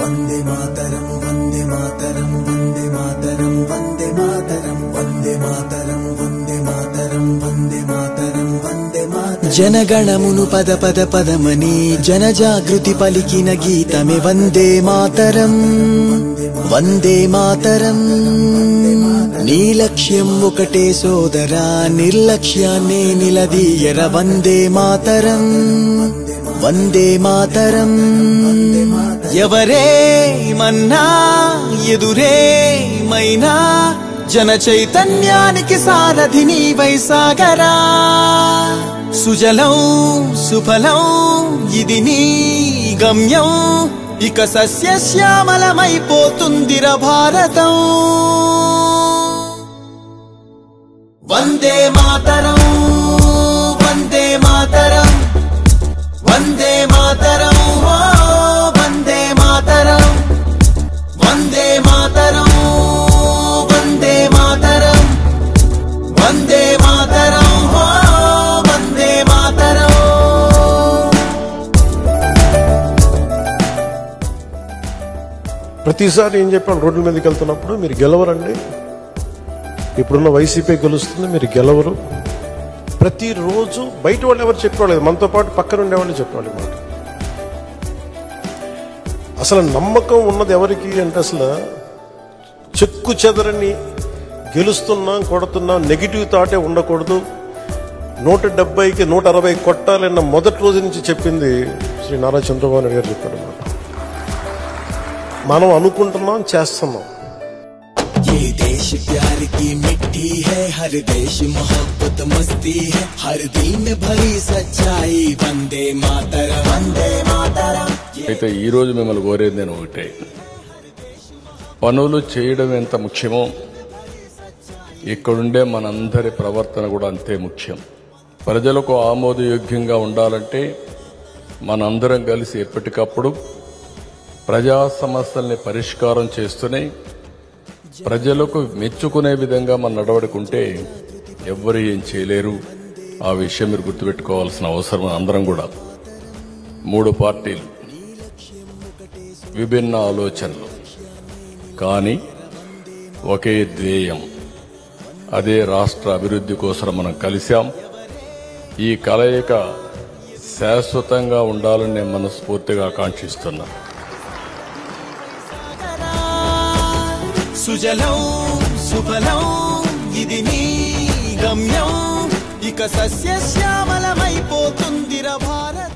వందే మాతరం వందే మాతరం వందే మాతరం వందే మాతరం వందే మాతరం వందే మాతరం వందే మాతరం వందే మాతరం జనగణమును పద పద పదమని జనజాగృతి పలికిన గీతమే వందే మాతరం వందే మాతరం నీ లక్ష్యం ఒకటే సోదరా నిర్లక్ష్యాన్నే నిలదీయర వందే మాతరం వందే మాతరం ఎవరే మన్నా ఎదురే మైనా జన చైతన్యానికి సారథి నీవై సాగరా సుజలం సుఫలం ఇది నీ గమ్యం ఇక సస్యశ్యామలమైపోతుందిర భారతం వందే మాతరం వందే మాతరం వందే మాతరం ఓ వందే మాతరం వందే మాతరం వందే మాతరం వందే మాతరం ఓ వందే మాతరం ప్రతిసారి ఏం చెప్పాను రోడ్ల మీదకి వెళ్తున్నప్పుడు మీరు గెలవరండి ఇప్పుడున్న వైసీపీ గెలుస్తుంది మీరు గెలవరు ప్రతిరోజు బయట వాళ్ళు ఎవరు చెప్పేవాళ్ళు మనతో పాటు పక్కన ఉండేవాళ్ళు చెప్పేవాళ్ళు మాట అసలు నమ్మకం ఉన్నది ఎవరికి అంటే అసలు చెక్కు చెదరని గెలుస్తున్నాం కొడుతున్నాం నెగిటివ్ థాటే ఉండకూడదు 170కి 160 కొట్టాలన్న మొదటి రోజు నుంచి చెప్పింది శ్రీ నారా చంద్రబాబు నాయుడు గారు చెప్పాడు మాట మనం అనుకుంటున్నాం చేస్తున్నాం ये देश प्यार की मिट्टी है हर देश मोहब्बत मस्ती है हर दिल में भरी सच्चाई वंदे मातरम वंदे मातरम అయితే ఈ రోజు మిమ్మల్ని కోరేది నేను ఒకటే పనులు చేయడం ఎంత ముఖ్యమో ఇక్కడుండే మనందరి ప్రవర్తన కూడా అంతే ముఖ్యం ప్రజలకు ఆమోదయోగ్యంగా ఉండాలంటే మనందరం కలిసి ఎప్పటికప్పుడు ప్రజా సమస్యల్ని పరిష్కారం చేస్తూనే ప్రజలకు మెచ్చుకునే విధంగా మన నడవడుకుంటే ఎవ్వరు ఏం చేయలేరు ఆ విషయం మీరు గుర్తుపెట్టుకోవాల్సిన అవసరం అందరం కూడా 3 పార్టీలు విభిన్న ఆలోచనలు కానీ ఒకే ధ్యేయం అదే రాష్ట్ర అభివృద్ధి కోసం మనం కలిశాం ఈ కలయిక శాశ్వతంగా ఉండాలని నేను మనస్ఫూర్తిగా ఆకాంక్షిస్తున్నా సుజలం సుఫలం ఇది నీ గమ్యం ఇక సస్యశ్యామలమైపోతుందిర భారతం